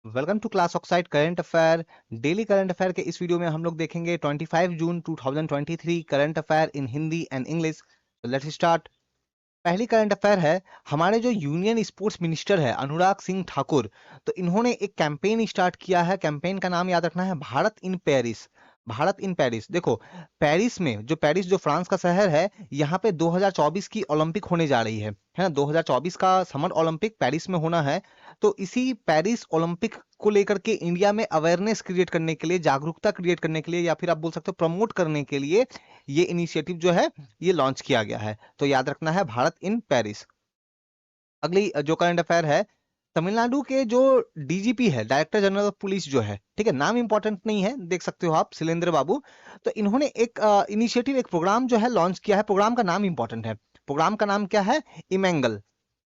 Welcome to class oxide current affair. Daily current affair के इस video में हम लोग देखेंगे 25 जून 2023 current affair in Hindi and English. Let's start. पहली करंट अफेयर है, हमारे जो यूनियन स्पोर्ट्स मिनिस्टर है अनुराग सिंह ठाकुर, तो इन्होंने एक कैंपेन स्टार्ट किया है। कैंपेन का नाम याद रखना है, Bharat in Paris. Bharat in Paris. देखो, पेरिस जो फ्रांस का शहर है, यहाँ पे 2024 की ओलंपिक होने जा रही है ना। 2024 का समर ओलंपिक पेरिस में होना है। तो इसी पेरिस ओलंपिक को लेकर के इंडिया में अवेयरनेस क्रिएट करने के लिए, जागरूकता क्रिएट करने के लिए, या फिर आप बोल सकते हो प्रमोट करने के लिए, ये इनिशिएटिव जो है ये लॉन्च किया गया है। तो याद रखना है, भारत इन पेरिस। अगली जो करंट अफेयर है, तमिलनाडु के जो डीजीपी है, डायरेक्टर जनरल ऑफ पुलिस जो है, ठीक है, नाम इंपॉर्टेंट नहीं है, देख सकते हो आप, शैलेंद्र बाबू। तो इन्होंने एक इनिशिएटिव, एक प्रोग्राम जो है लॉन्च किया है। प्रोग्राम का नाम इंपॉर्टेंट है। प्रोग्राम का नाम क्या है? इमेंगल।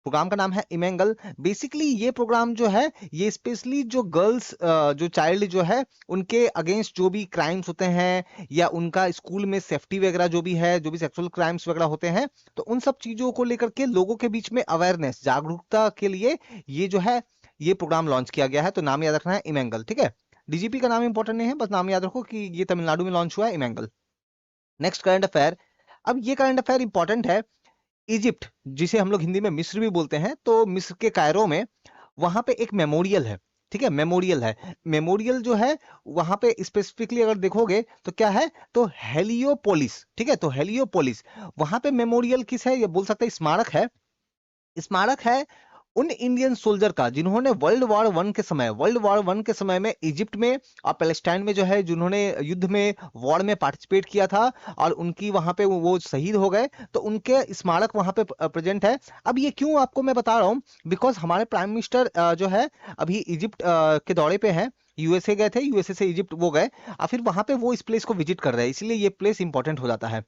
प्रोग्राम का नाम है इमेंगल। बेसिकली ये प्रोग्राम जो है, ये स्पेशली जो गर्ल्स, जो चाइल्ड जो है, उनके अगेंस्ट जो भी क्राइम्स होते हैं, या उनका स्कूल में सेफ्टी वगैरह जो भी है, जो भी सेक्सुअल क्राइम्स वगैरह होते हैं, तो उन सब चीजों को लेकर के लोगों के बीच में अवेयरनेस, जागरूकता के लिए ये जो है ये प्रोग्राम लॉन्च किया गया है। तो नाम याद रखना है, इमेंगल। ठीक है, डीजीपी का नाम इंपॉर्टेंट नहीं है, बस नाम याद रखो कि ये तमिलनाडु में लॉन्च हुआ है, इमेंगल। Next current affair. अब ये करंट अफेयर इंपॉर्टेंट है। इजिप्ट, जिसे हम लोग हिंदी में मिस्र भी बोलते हैं, तो मिस्र के कायरो में वहां पे एक मेमोरियल है। ठीक है, मेमोरियल है। मेमोरियल जो है, वहां पे स्पेसिफिकली अगर देखोगे तो क्या है, तो हेलियोपोलिस। ठीक है, तो हेलियोपोलिस, वहां पे मेमोरियल किस है, ये बोल सकते हैं स्मारक है। स्मारक है उन इंडियन सोल्जर का जिन्होंने वर्ल्ड वॉर वन के समय में इजिप्ट में और पैलेस्टाइन में जो है, जिन्होंने युद्ध में, वॉर में पार्टिसिपेट किया था, और उनकी वहां पे वो शहीद हो गए, तो उनके स्मारक वहां पे प्रेजेंट है। अब ये क्यों आपको मैं बता रहा हूँ, बिकॉज हमारे प्राइम मिनिस्टर जो है अभी इजिप्ट के दौरे पे हैं। यूएसए गए थे, यूएसए से इजिप्ट वो गए, और फिर वहां पे वो इस प्लेस को विजिट कर रहे हैं, इसलिए ये प्लेस इंपॉर्टेंट हो जाता है।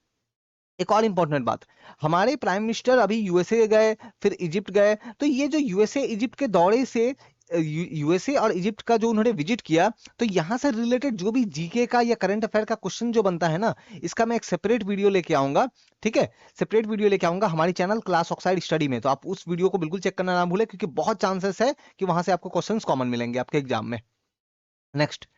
एक और इंपॉर्टेंट बात, हमारे प्राइम मिनिस्टर अभी यूएसए गए, फिर इजिप्ट गए, तो ये जो यूएसए इजिप्ट के दौरे से, यूएसए और इजिप्ट का जो उन्होंने विजिट किया, तो यहाँ से रिलेटेड जो भी जीके का या करंट अफेयर का क्वेश्चन जो बनता है ना, इसका मैं एक सेपरेट वीडियो लेके आऊंगा। ठीक है, सेपरेट वीडियो लेके आऊंगा हमारी चैनल क्लास ऑक्साइड स्टडी में, तो आप उस वीडियो को बिल्कुल चेक करना ना भूले, क्योंकि बहुत चांसेस है कि वहां से आपको क्वेश्चंस कॉमन मिलेंगे आपके एग्जाम में। नेक्स्ट,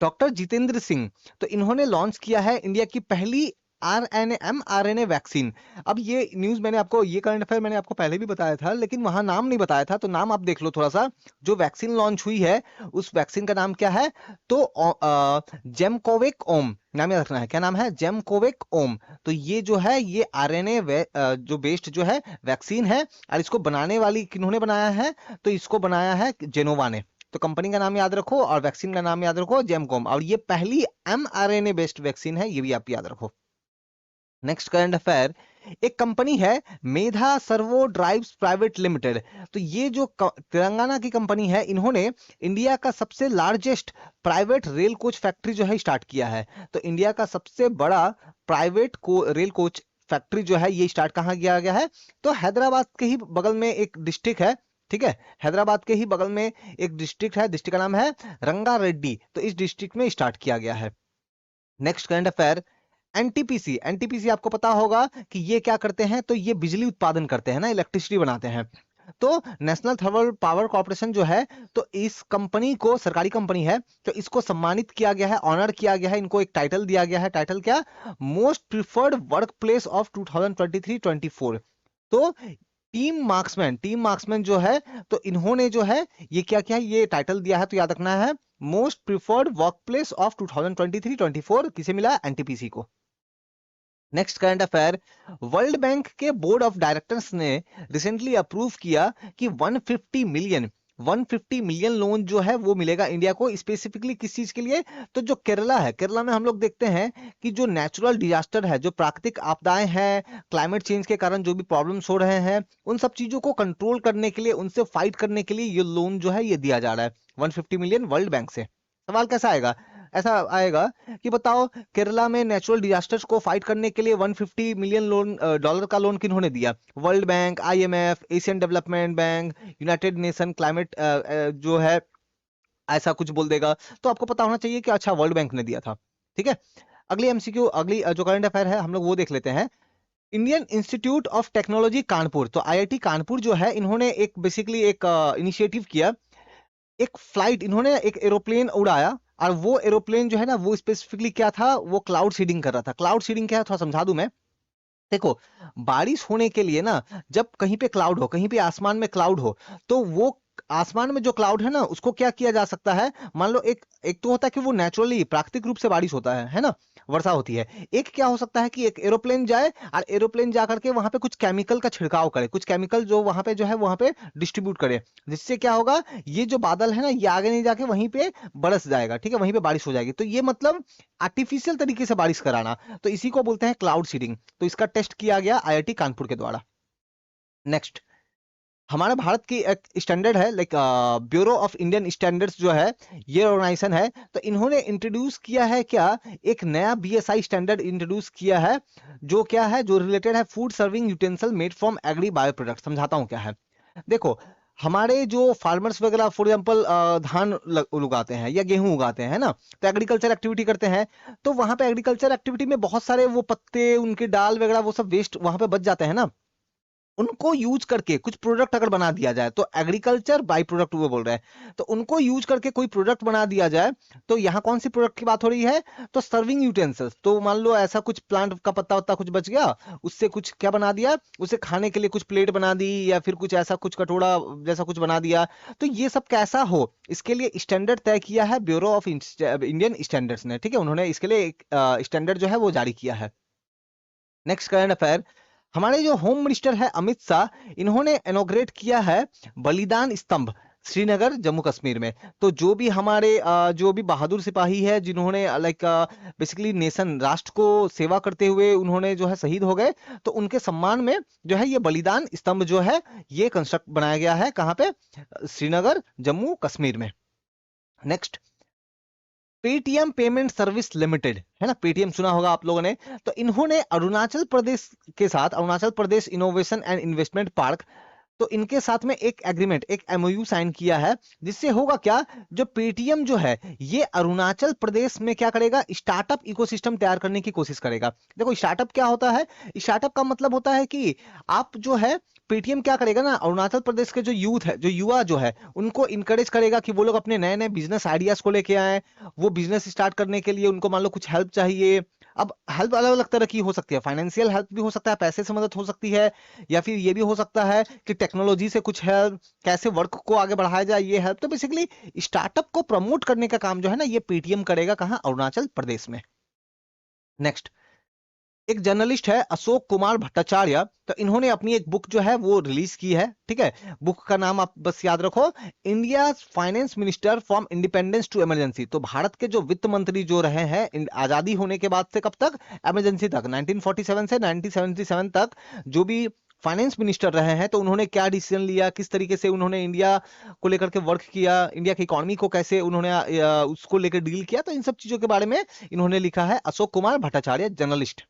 डॉक्टर जितेंद्र सिंह, तो इन्होंने लॉन्च किया है इंडिया की पहली आरएनए वैक्सीन। अब ये न्यूज मैंने आपको, ये करंट अफेयर मैंने आपको पहले भी बताया था, लेकिन वहां नाम नहीं बताया था, तो नाम आप देख लो थोड़ा सा। जो वैक्सीन लॉन्च हुई है, उस वैक्सीन का नाम क्या है? तो जेमकोविक ओम नाम याद रखना है। क्या नाम है? जेमकोविक ओम। तो ये जो है, ये आरएनए जो बेस्ड जो है वैक्सीन है, और इसको बनाने वाली किन्होंने बनाया है? तो इसको बनाया है जेनोवा ने। तो कंपनी का नाम याद रखो और वैक्सीन का नाम याद रखो, जेमकोम, और ये पहली एमआरएनए बेस्ड वैक्सीन है, ये भी आप याद रखो। नेक्स्ट करंट अफेयर, एक कंपनी है मेधा सर्वो ड्राइव्स प्राइवेट लिमिटेड। तो ये जो तेलंगाना की कंपनी है, इन्होंने इंडिया का सबसे largest private rail coach factory जो है स्टार्ट किया है। तो इंडिया का सबसे बड़ा प्राइवेट रेल कोच फैक्ट्री जो है, ये स्टार्ट कहाँ किया गया है? तो हैदराबाद के ही बगल में एक डिस्ट्रिक्ट है। ठीक है, हैदराबाद के ही बगल में एक डिस्ट्रिक्ट है, डिस्ट्रिक्ट का नाम है रंगारेड्डी, तो इस डिस्ट्रिक्ट में स्टार्ट किया गया है। Next current affair, NTPC. NTPC आपको पता होगा कि ये क्या करते हैं, तो ये बिजली उत्पादन करते हैं ना, इलेक्ट्रिसिटी बनाते हैं। तो नेशनल थर्मल पावर कॉर्पोरेशन जो है, तो इस कंपनी को, सरकारी कंपनी है, तो इसको सम्मानित किया गया है, ऑनर किया गया है, इनको एक टाइटल दिया गया है। टाइटल क्या? Most preferred work place of 2023-24। तो टीम मार्क्समैन जो है, तो इन्होंने जो है ये क्या क्या ये टाइटल दिया है, तो याद रखना है, most preferred work place of 2023-24 किसे मिला? एनटीपीसी को। Next current affair, world bank के बोर्ड ऑफ डायरेक्टर्स ने रिसेंटली अप्रूव किया कि 150 मिलियन लोन जो है वो मिलेगा इंडिया को, स्पेसिफिकली किस चीज के लिए? तो जो केरला है, केरला में हम लोग देखते हैं कि जो नेचुरल डिजास्टर है, जो प्राकृतिक आपदाएं हैं, क्लाइमेट चेंज के कारण जो भी प्रॉब्लम्स हो रहे हैं, उन सब चीजों को कंट्रोल करने के लिए, उनसे फाइट करने के लिए ये लोन जो है ये दिया जा रहा है 150 मिलियन वर्ल्ड बैंक से। सवाल कैसा आएगा? ऐसा आएगा कि बताओ, केरला में नेचुरल डिजास्टर्स को फाइट करने के लिए 150 मिलियन लोन, डॉलर का लोन किन्होंने दिया? World bank, IMF, Asian development bank, United nation climate जो है, ऐसा कुछ बोल देगा, तो आपको पता होना चाहिए कि अच्छा, वर्ल्ड बैंक ने दिया था। ठीक है, अगली एमसीक्यू, अगली जो करंट अफेयर है, हम लोग वो देख लेते हैं। Indian institute of technology Kanpur, तो आईआईटी कानपुर जो है, इन्होंने एक बेसिकली एक इनिशिएटिव किया। एक फ्लाइट, इन्होंने एक एरोप्लेन उड़ाया, और वो एरोप्लेन जो है ना, वो स्पेसिफिकली क्या था, वो क्लाउड सीडिंग कर रहा था। क्लाउड सीडिंग क्या है, थोड़ा समझा दूं मैं। देखो, बारिश होने के लिए ना, जब कहीं पे क्लाउड हो, कहीं पे आसमान में क्लाउड हो, तो वो आसमान में जो क्लाउड है ना, उसको क्या किया जा सकता है, मान लो एक एक तो होता है कि वो नेचुरली प्राकृतिक रूप से बारिश होता है ना, वर्षा होती है। एक क्या हो सकता है कि एक एरोप्लेन जाए, और एरोप्लेन जा करके वहां पे कुछ केमिकल का छिड़काव करे, कुछ केमिकल जो वहां पे जो है वहां पे डिस्ट्रीब्यूट करे, जिससे क्या होगा, ये जो बादल है ना, ये आगे नहीं जाके वहीं पे बरस जाएगा, ठीक है, वहीं पे बारिश हो जाएगी। तो ये मतलब आर्टिफिशियल तरीके से बारिश कराना, तो इसी को बोलते हैं क्लाउड सीडिंग। तो इसका टेस्ट किया गया आईआईटी कानपुर के द्वारा। नेक्स्ट, हमारे भारत की एक स्टैंडर्ड है, like bureau of Indian standards जो है, ये ऑर्गेनाइजेशन है। तो इन्होंने इंट्रोड्यूस किया है क्या, एक नया बीएसआई स्टैंडर्ड इंट्रोड्यूस किया है, जो क्या है, जो रिलेटेड है food serving utensil made from agri bio product. समझाता हूँ क्या है। देखो, हमारे जो फार्मर्स वगैरह फॉर एग्जाम्पल धान उगाते हैं या गेहूं उगाते हैं ना, तो एग्रीकल्चर एक्टिविटी करते हैं। तो वहां पे एग्रीकल्चर एक्टिविटी में बहुत सारे वो पत्ते, उनके डाल वगैरह, वो सब वेस्ट वहां पे बच जाते हैं ना, उनको यूज करके कुछ प्रोडक्ट अगर बना दिया जाए, तो एग्रीकल्चर बाई प्रोडक्ट वो बोल रहे हैं, तो उनको यूज करके कोई प्रोडक्ट बना दिया जाए। तो यहाँ कौन सी प्रोडक्ट की बात हो रही है, तो सर्विंग यूटेंसिल्स। तो मान लो ऐसा कुछ प्लांट का पत्ता वत्ता कुछ बच गया, उससे कुछ क्या बना दिया, उसे खाने के लिए कुछ प्लेट बना दी, या फिर कुछ ऐसा कुछ कटोरा जैसा कुछ बना दिया। तो ये सब कैसा हो, इसके लिए स्टैंडर्ड तय किया है ब्यूरो ऑफ इंडियन स्टैंडर्ड्स ने, ठीक है, उन्होंने इसके लिए एक स्टैंडर्ड जो है वो जारी किया है। नेक्स्ट करंट अफेयर, हमारे जो होम मिनिस्टर है अमित शाह, इन्होंने इनॉग्रेट किया है बलिदान स्तंभ, श्रीनगर जम्मू कश्मीर में। तो जो भी हमारे जो भी बहादुर सिपाही है, जिन्होंने लाइक बेसिकली नेशन, राष्ट्र को सेवा करते हुए उन्होंने जो है शहीद हो गए, तो उनके सम्मान में जो है ये बलिदान स्तंभ जो है, ये कंस्ट्रक्ट बनाया गया है, कहाँ पे, श्रीनगर जम्मू कश्मीर में। Next, Paytm payment service limited है ना, पेटीएम सुना होगा आप लोगों ने। तो इन्होंने अरुणाचल प्रदेश के साथ, Arunachal Pradesh innovation and investment park, तो इनके साथ में एक एग्रीमेंट, एक एमओयू साइन किया है, जिससे होगा क्या, जो पेटीएम जो है, ये अरुणाचल प्रदेश में क्या करेगा, स्टार्टअप इकोसिस्टम तैयार करने की कोशिश करेगा। देखो, स्टार्टअप क्या होता है, स्टार्टअप का मतलब होता है कि आप जो है, पेटीएम क्या करेगा ना, अरुणाचल प्रदेश के जो यूथ है, जो युवा जो है, उनको इंकरेज करेगा कि वो लोग अपने नए नए बिजनेस आइडियाज को लेके आए। वो बिजनेस स्टार्ट करने के लिए उनको मान लो कुछ हेल्प चाहिए। अब हेल्प अलग अलग तरह की हो सकती है, फाइनेंशियल हेल्प भी हो सकता है, पैसे से मदद हो सकती है, या फिर ये भी हो सकता है कि टेक्नोलॉजी से कुछ हेल्प, कैसे वर्क को आगे बढ़ाया जाए, ये हेल्प। तो बेसिकली स्टार्टअप को प्रमोट करने का काम जो है ना, ये पेटीएम करेगा, कहाँ, अरुणाचल प्रदेश में। नेक्स्ट, एक जर्नलिस्ट है अशोक कुमार भट्टाचार्य, तो इन्होंने अपनी एक बुक जो है वो रिलीज की है, ठीक है। बुक का नाम आप बस याद रखो, India finance minister from independence to emergency. तो भारत के जो वित्त मंत्री जो रहे हैं आजादी होने के बाद से कब तक, इमरजेंसी तक, 1947 से 1977 तक, जो भी फाइनेंस मिनिस्टर रहे हैं, तो उन्होंने क्या डिसीजन लिया, किस तरीके से उन्होंने इंडिया को लेकर के वर्क किया, इंडिया की इकोनॉमी को कैसे उन्होंने उसको लेकर डील किया, तो इन सब चीजों के बारे में इन्होंने लिखा है, अशोक कुमार भट्टाचार्य, जर्नलिस्ट।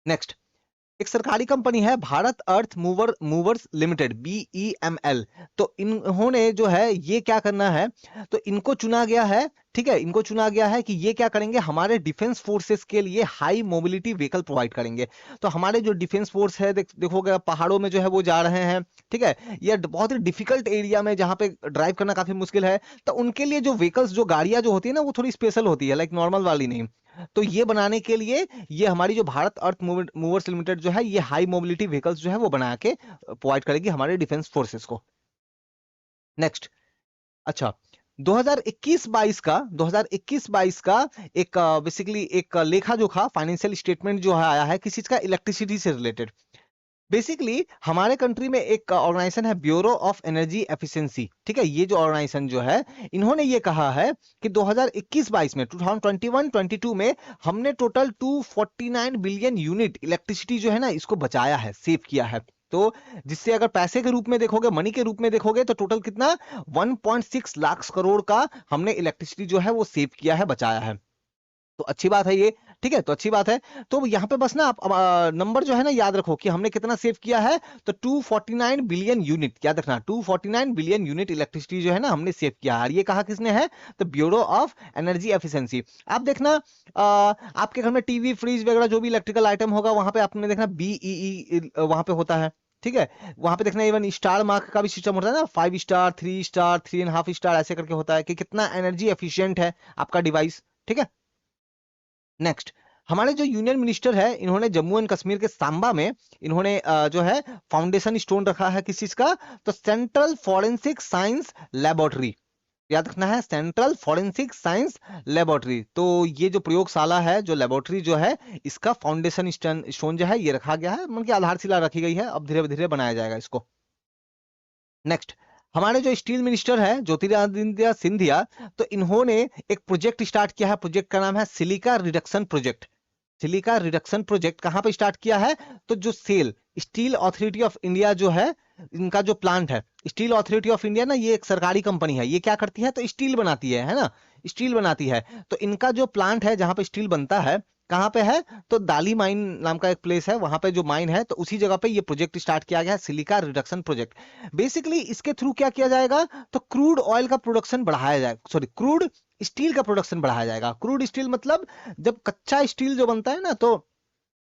नेक्स्ट, एक सरकारी कंपनी है भारत अर्थ मूवर्स लिमिटेड, बीईएमएल। तो इन्होंने जो है ये क्या करना है, तो इनको चुना गया है, ठीक है, इनको चुना गया है कि ये क्या करेंगे, हमारे डिफेंस फोर्सेस के लिए हाई मोबिलिटी व्हीकल प्रोवाइड करेंगे। तो हमारे जो डिफेंस फोर्स है, देखोगे पहाड़ों में जो है वो जा रहे हैं, ठीक है, ये बहुत ही डिफिकल्ट एरिया में जहां पे ड्राइव करना काफी मुश्किल है, तो उनके लिए जो व्हीकल्स, जो गाड़ियां जो होती है ना, वो थोड़ी स्पेशल होती है, लाइक नॉर्मल वाली नहीं। तो ये बनाने के लिए ये हमारी जो भारत अर्थ मूवर्स लिमिटेड जो है, ये हाई मोबिलिटी व्हीकल्स जो है वो बना के प्रोवाइड करेगी हमारे डिफेंस फोर्सेस को। नेक्स्ट, अच्छा, 2021-22 का एक बेसिकली एक लेखा जोखा फाइनेंशियल स्टेटमेंट जो है आया है, किसी चीज का, इलेक्ट्रिसिटी से रिलेटेड। बेसिकली हमारे कंट्री में एक ऑर्गेनाइजेशन है ब्यूरो ऑफ एनर्जी एफिशिएंसी, ठीक है, ये जो ऑर्गेनाइजेशन जो है, इन्होंने ये कहा है कि 2021-22 में, 2021-22 में हमने टोटल 249 बिलियन यूनिट इलेक्ट्रिसिटी जो है ना, इसको बचाया है, सेव किया है। तो जिससे अगर पैसे के रूप में देखोगे, मनी के रूप में देखोगे, तो टोटल कितना, 1.6 लाख करोड़ का हमने इलेक्ट्रिसिटी जो है वो सेव किया है, बचाया है। तो अच्छी बात है ये, ठीक है, तो अच्छी बात है। तो यहाँ पे बस ना आप नंबर जो है ना याद रखो कि हमने कितना सेव किया है, तो 249 बिलियन यूनिट, याद रखना, 249 बिलियन यूनिट इलेक्ट्रिसिटी जो है ना हमने सेव किया है। और ये कहा किसने है, तो ब्यूरो ऑफ एनर्जी एफिशिएंसी। आप देखना आपके घर में टीवी फ्रिज वगैरह जो भी इलेक्ट्रिकल आइटम होगा, वहां पे आपने देखना बीईई वहां पे होता है, ठीक है, वहां पे देखना इवन स्टार मार्क का भी सिस्टम होता है ना, 5 स्टार, 3 स्टार, 3.5 स्टार, ऐसे करके होता है कि कितना एनर्जी एफिशिएंट है आपका डिवाइस। ठीक है, नेक्स्ट, हमारे जो यूनियन मिनिस्टर है, इन्होंने जम्मू एंड कश्मीर के सांबा में इन्होंने जो है फाउंडेशन स्टोन रखा है किस चीज का, तो सेंट्रल फॉरेंसिक साइंस लेबोरेटरी, याद रखना है, सेंट्रल फॉरेंसिक साइंस लेबोरेटरी। तो ये जो प्रयोगशाला है, जो लेबोरेटरी जो है, इसका फाउंडेशन स्टोन जो है ये रखा गया है, मतलब की आधारशिला रखी गई है, अब धीरे धीरे बनाया जाएगा इसको। नेक्स्ट, हमारे जो स्टील मिनिस्टर है ज्योतिरादित्य सिंधिया, तो इन्होंने एक प्रोजेक्ट स्टार्ट किया है, प्रोजेक्ट का नाम है silica reduction project. Silica reduction project कहां पे स्टार्ट किया है, तो जो SAIL Steel Authority of India जो है, इनका जो प्लांट है, स्टील अथॉरिटी ऑफ इंडिया ना, ये एक सरकारी कंपनी है, ये क्या करती है, तो स्टील बनाती है ना, स्टील बनाती है। तो इनका जो प्लांट है जहां पे स्टील बनता है, कहाँ पे है, तो दाली माइन नाम का एक प्लेस है, वहां पे जो माइन है, तो उसी जगह पे ये प्रोजेक्ट स्टार्ट किया गया है, सिलिका रिडक्शन प्रोजेक्ट। बेसिकली इसके थ्रू क्या किया जाएगा, तो क्रूड ऑयल का प्रोडक्शन बढ़ाया जाएगा, सॉरी, क्रूड स्टील का प्रोडक्शन बढ़ाया जाएगा। क्रूड स्टील मतलब जब कच्चा स्टील जो बनता है ना, तो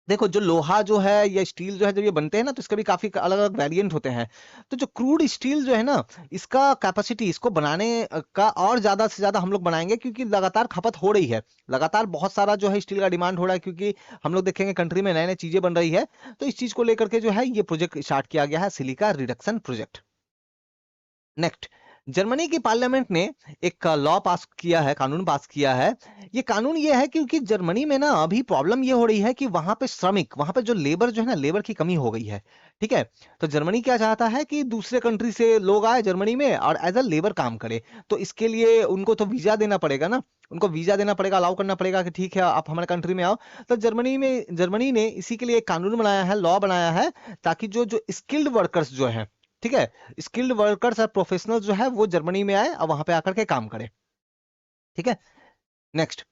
देखो जो लोहा जो है या स्टील जो है, जब ये बनते हैं ना, तो इसके भी काफी अलग अलग वेरिएंट होते हैं। तो जो क्रूड स्टील जो है ना, इसका कैपेसिटी, इसको बनाने का और ज्यादा से ज्यादा हम लोग बनाएंगे, क्योंकि लगातार खपत हो रही है, लगातार बहुत सारा जो है स्टील का डिमांड हो रहा है, क्योंकि हम लोग देखेंगे कंट्री में नए नए चीजें बन रही है। तो इस चीज को लेकर के जो है ये प्रोजेक्ट स्टार्ट किया गया है, silica reduction project. Next, Germany की पार्लियामेंट ने एक लॉ पास किया है, कानून पास किया है। ये कानून ये है क्योंकि जर्मनी में ना अभी प्रॉब्लम ये हो रही है कि वहां पे श्रमिक, वहां पे जो लेबर जो है ना, लेबर की कमी हो गई है। ठीक है, तो जर्मनी क्या चाहता है कि दूसरे कंट्री से लोग आए जर्मनी में और एज अ लेबर काम करे। तो इसके लिए उनको तो वीजा देना पड़ेगा ना, उनको वीजा देना पड़ेगा, अलाउ करना पड़ेगा कि ठीक है आप हमारे कंट्री में आओ। तो जर्मनी ने इसी के लिए एक कानून बनाया है, लॉ बनाया है, ताकि जो जो स्किल्ड वर्कर्स जो है, ठीक है, स्किल्ड वर्कर्स और प्रोफेशनल जो है वो जर्मनी में आए और वहां पे आकर के काम करे। ठीक है, नेक्स्ट,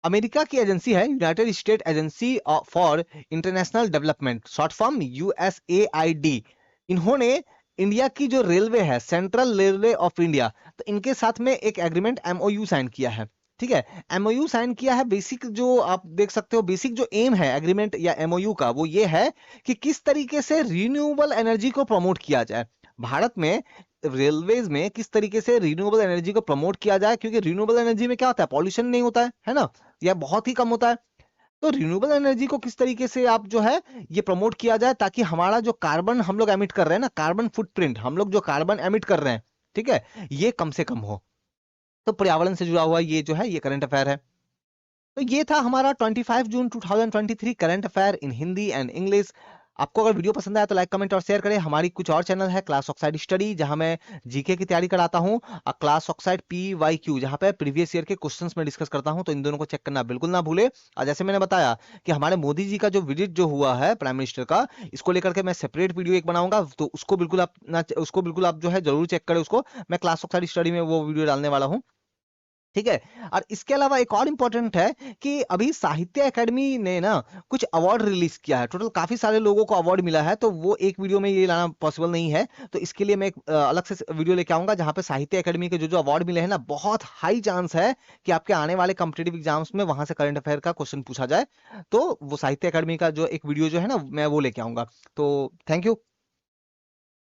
अमेरिका की एजेंसी है United state agency for international development, short form USAID. इन्होंने इंडिया की जो रेलवे है, सेंट्रल रेलवे ऑफ इंडिया, तो इनके साथ में एक एग्रीमेंट एमओयू साइन किया है। ठीक है, एमओयू साइन किया है। बेसिक जो आप देख सकते हो, बेसिक जो एम है एग्रीमेंट या एमओयू का, वो ये है कि किस तरीके से रिन्यूएबल एनर्जी को प्रमोट किया जाए भारत में, रेलवेज में किस तरीके से रिन्यूएबल एनर्जी को प्रमोट किया जाए, क्योंकि रिन्यूएबल एनर्जी में क्या होता है, पॉल्यूशन नहीं होता है ना, या बहुत ही कम होता है। तो रिन्यूएबल एनर्जी को किस तरीके से आप जो है ये प्रमोट किया जाए, ताकि हमारा जो कार्बन हम लोग एमिट कर रहे हैं ना, कार्बन फुटप्रिंट, हम लोग जो कार्बन एमिट कर रहे हैं, ठीक है, ये कम से कम हो। तो पर्यावरण से जुड़ा हुआ ये जो है ये करंट अफेयर है। तो ये था हमारा 25 जून 2023 current affair in Hindi and English. आपको अगर वीडियो पसंद आया तो लाइक कमेंट और शेयर करें। हमारी कुछ और चैनल है, क्लास ऑक्साइड स्टडी, जहां मैं जीके की तैयारी कराता हूं, और क्लास ऑक्साइड PYQ, जहां पे प्रीवियस ईयर के क्वेश्चंस में डिस्कस करता हूं। तो इन दोनों को चेक करना बिल्कुल ना भूले। और जैसे मैंने बताया कि हमारे मोदी जी का जो विजिट जो हुआ है प्राइम मिनिस्टर का, इसको लेकर के मैं सेपरेट वीडियो एक बनाऊंगा, तो उसको बिल्कुल आप जो है जरूर चेक करें उसको। मैं क्लास ऑक्साइड स्टडी में वो वीडियो डालने वाला हूँ। ठीक है, और इसके अलावा एक और इंपॉर्टेंट है कि अभी साहित्य अकेडमी ने ना कुछ अवार्ड रिलीज किया है, टोटल काफी सारे लोगों को अवार्ड मिला है, तो वो एक वीडियो में ये लाना पॉसिबल नहीं है। तो इसके लिए मैं एक अलग से वीडियो लेके आऊंगा, जहां पे साहित्य अकेडमी के जो जो अवार्ड मिले हैं ना, बहुत हाई चांस है कि आपके आने वाले कॉम्पिटेटिव एग्जाम्स में वहां से करंट अफेयर का क्वेश्चन पूछा जाए। तो वो साहित्य अकेडमी का जो एक वीडियो जो है ना, मैं वो लेके आऊंगा। तो थैंक यू।